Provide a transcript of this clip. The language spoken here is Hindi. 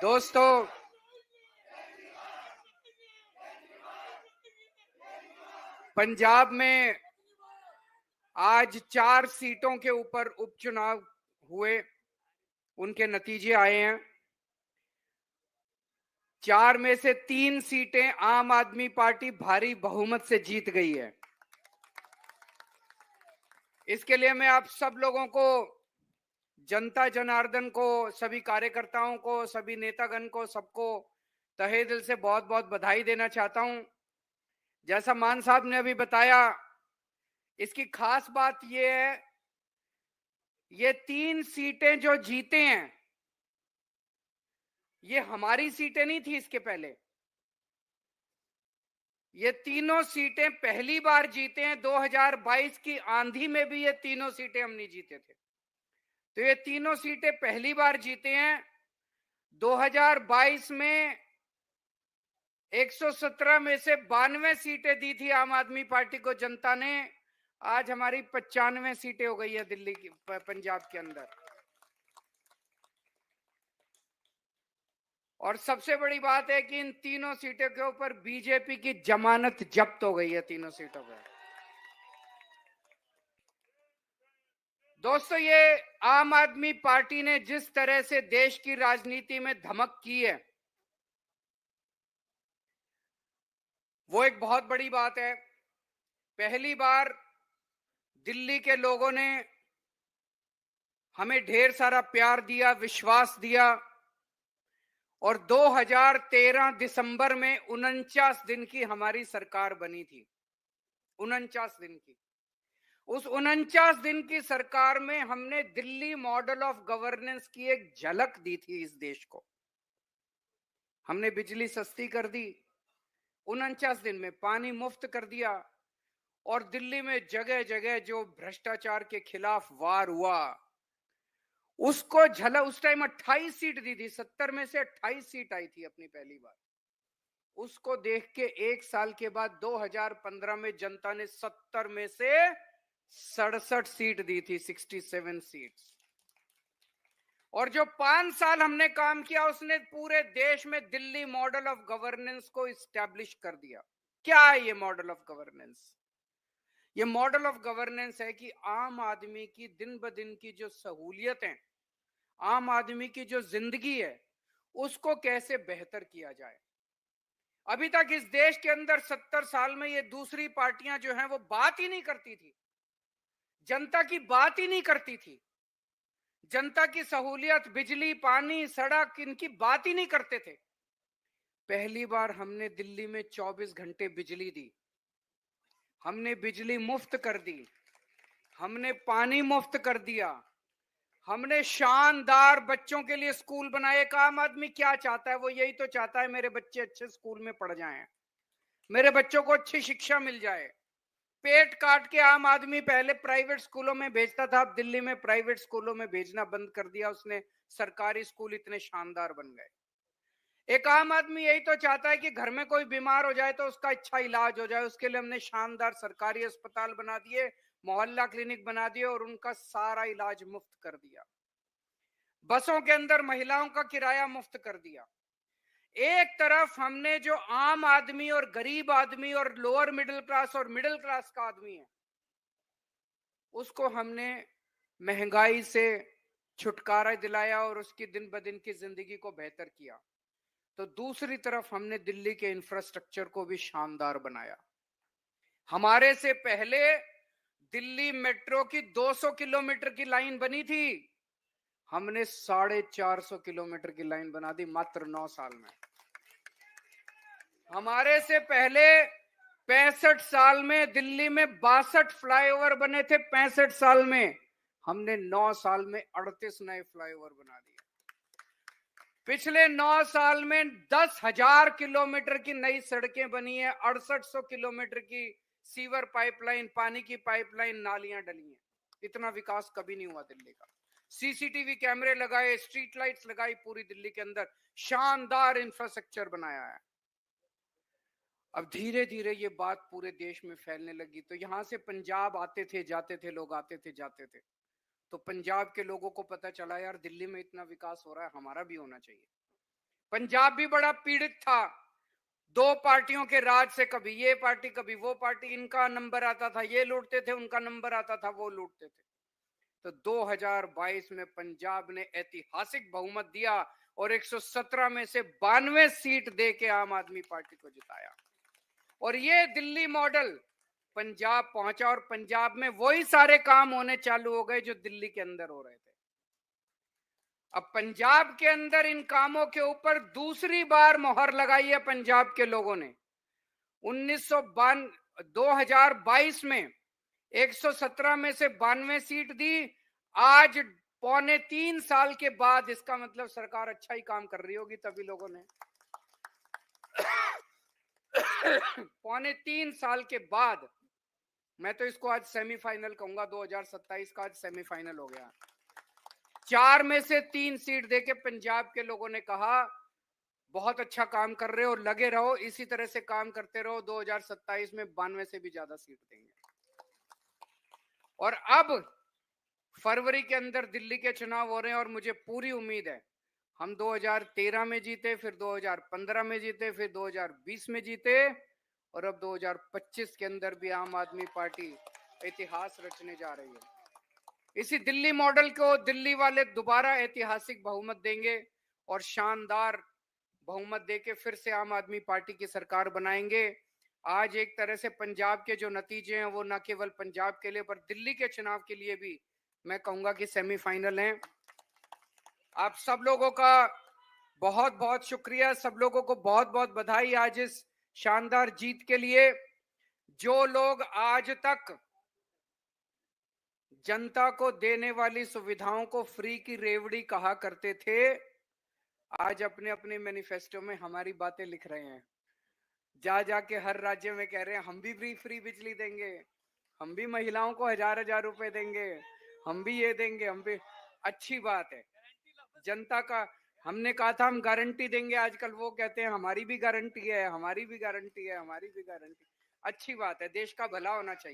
दोस्तों, पंजाब में आज 4 सीटों के ऊपर उपचुनाव हुए, उनके नतीजे आए हैं। 4 में से 3 सीटें आम आदमी पार्टी भारी बहुमत से जीत गई है। इसके लिए मैं आप सब लोगों को, जनता जनार्दन को, सभी कार्यकर्ताओं को, सभी नेतागण को, सबको तहे दिल से बहुत बहुत बधाई देना चाहता हूं। जैसा मान साहब ने अभी बताया, इसकी खास बात यह है, ये 3 सीटें जो जीते हैं, ये हमारी सीटें नहीं थी। इसके पहले ये तीनों सीटें पहली बार जीते हैं। 2022 की आंधी में भी ये तीनों सीटें हम नहीं जीते थे, तो ये तीनों सीटें पहली बार जीते हैं। 2022 में 117 में से 92 सीटें दी थी आम आदमी पार्टी को जनता ने। आज हमारी 95 सीटें हो गई है दिल्ली की, पंजाब के अंदर। और सबसे बड़ी बात है कि इन तीनों सीटों के ऊपर बीजेपी की जमानत जब्त हो गई है, तीनों सीटों पर। दोस्तों, ये आम आदमी पार्टी ने जिस तरह से देश की राजनीति में धमक की है, वो एक बहुत बड़ी बात है। पहली बार दिल्ली के लोगों ने हमें ढेर सारा प्यार दिया, विश्वास दिया, और 2013 दिसंबर में 49 दिन की हमारी सरकार बनी थी। 49 दिन की। उस 49 दिन की सरकार में हमने दिल्ली मॉडल ऑफ गवर्नेंस की एक झलक दी थी इस देश को। हमने बिजली सस्ती कर दी, 49 दिन में पानी मुफ्त कर दिया, और दिल्ली में जगह जगह जो भ्रष्टाचार के खिलाफ वार हुआ, उसको झलक। उस टाइम 28 सीट दी थी, 70 में से 28 सीट आई थी अपनी पहली बार। उसको देख के 1 साल के बाद 2015 में जनता ने 70 में से 67 सीट दी थी, 67 सीट्स। और जो 5 साल हमने काम किया, उसने पूरे देश में दिल्ली मॉडल ऑफ गवर्नेंस को इस्टेब्लिश कर दिया। क्या है ये मॉडल ऑफ गवर्नेंस? ये मॉडल ऑफ गवर्नेंस है कि आम आदमी की दिन ब दिन की जो सहूलियतें, आम आदमी की जो जिंदगी है, उसको कैसे बेहतर किया जाए। अभी तक इस देश के अंदर 70 साल में ये दूसरी पार्टियां जो हैं वो बात ही नहीं करती थी, जनता की बात ही नहीं करती थी। जनता की सहूलियत, बिजली, पानी, सड़क, इनकी बात ही नहीं करते थे। पहली बार हमने दिल्ली में 24 घंटे बिजली दी, हमने बिजली मुफ्त कर दी, हमने पानी मुफ्त कर दिया, हमने शानदार बच्चों के लिए स्कूल बनाए। एक आम आदमी क्या चाहता है? वो यही तो चाहता है मेरे बच्चे अच्छे स्कूल में पढ़ जाएं, मेरे बच्चों को अच्छी शिक्षा मिल जाए। पेट काट के आम आदमी पहले प्राइवेट स्कूलों में भेजता था, अब दिल्ली में प्राइवेट स्कूलों में भेजना बंद कर दिया उसने। सरकारी स्कूल इतने शानदार बन गए। एक आम आदमी यही तो चाहता है कि घर में कोई बीमार हो जाए तो उसका अच्छा इलाज हो जाए। उसके लिए हमने शानदार सरकारी अस्पताल बना दिए, मोहल्ला क्लिनिक बना दिए, और उनका सारा इलाज मुफ्त कर दिया। बसों के अंदर महिलाओं का किराया मुफ्त कर दिया। एक तरफ हमने जो आम आदमी और गरीब आदमी और लोअर मिडिल क्लास और मिडिल क्लास का आदमी है, उसको हमने महंगाई से छुटकारा दिलाया और उसकी दिन ब दिन की जिंदगी को बेहतर किया, तो दूसरी तरफ हमने दिल्ली के इंफ्रास्ट्रक्चर को भी शानदार बनाया। हमारे से पहले दिल्ली मेट्रो की 200 किलोमीटर की लाइन बनी थी, हमने 450 किलोमीटर की लाइन बना दी मात्र 9 साल में। हमारे से पहले 65 साल में दिल्ली में 62 फ्लाईओवर बने थे। 65 साल में हमने 9 साल में 38 नए फ्लाईओवर बना दिए। पिछले 9 साल में 10,000 किलोमीटर की नई सड़कें बनी है, 6800 किलोमीटर की सीवर पाइपलाइन, पानी की पाइपलाइन, नालियां डली हैं। इतना विकास कभी नहीं हुआ दिल्ली का। सीसीटीवी कैमरे लगाए, स्ट्रीट लाइट्स लगाई पूरी दिल्ली के अंदर, शानदार इंफ्रास्ट्रक्चर बनाया है। अब धीरे धीरे ये बात पूरे देश में फैलने लगी, तो यहां से पंजाब आते थे जाते थे लोग, आते थे जाते थे, तो पंजाब के लोगों को पता चला यार दिल्ली में इतना विकास हो रहा है, हमारा भी होना चाहिए। पंजाब भी बड़ा पीड़ित था, दो पार्टियों के राज से, कभी ये पार्टी कभी वो पार्टी, इनका नंबर आता था ये लूटते थे, उनका नंबर आता था वो लूटते थे। तो 2022 में पंजाब ने ऐतिहासिक बहुमत दिया और 117 में से 92 सीट दे के आम आदमी पार्टी को जिताया। और ये दिल्ली मॉडल पंजाब पहुंचा और पंजाब में वही सारे काम होने चालू हो गए जो दिल्ली के अंदर हो रहे थे। अब पंजाब के अंदर इन कामों के ऊपर दूसरी बार मोहर लगाई है पंजाब के लोगों ने। 2022 में 117 में से 92 सीट दी। आज 3.25 साल के बाद, इसका मतलब सरकार अच्छा ही काम कर रही होगी, तभी लोगों ने 3.25 साल के बाद, मैं तो इसको आज सेमीफाइनल कहूंगा, 2027 का आज सेमीफाइनल हो गया। 4 में से 3 सीट देके पंजाब के लोगों ने कहा बहुत अच्छा काम कर रहे हो, लगे रहो, इसी तरह से काम करते रहो, 2027 में 92 से भी ज्यादा सीट देंगे। और अब फरवरी के अंदर दिल्ली के चुनाव हो रहे हैं और मुझे पूरी उम्मीद है, हम 2013 में जीते, फिर 2015 में जीते, फिर 2020 में जीते, और अब 2025 के अंदर भी आम आदमी पार्टी इतिहास रचने जा रही है। इसी दिल्ली मॉडल को दिल्ली वाले दोबारा ऐतिहासिक बहुमत देंगे और शानदार बहुमत देके फिर से आम आदमी पार्टी की सरकार बनाएंगे। आज एक तरह से पंजाब के जो नतीजे हैं वो न केवल पंजाब के लिए पर दिल्ली के चुनाव के लिए भी मैं कहूंगा कि सेमीफाइनल हैं। आप सब लोगों का बहुत बहुत शुक्रिया, सब लोगों को बहुत बहुत बधाई आज इस शानदार जीत के लिए। जो लोग आज तक जनता को देने वाली सुविधाओं को फ्री की रेवड़ी कहा करते थे, आज अपने अपने मैनिफेस्टो में हमारी बातें लिख रहे हैं। जा जाके हर राज्य में कह रहे हैं हम भी फ्री बिजली देंगे, हम भी महिलाओं को 1000-1000 रुपए देंगे, हम भी ये देंगे, हम भी। अच्छी बात है, जनता का हमने कहा था हम गारंटी देंगे, आजकल वो कहते हैं हमारी भी गारंटी है, हमारी भी गारंटी है, हमारी भी गारंटी। अच्छी बात है, देश का भला होना चाहिए।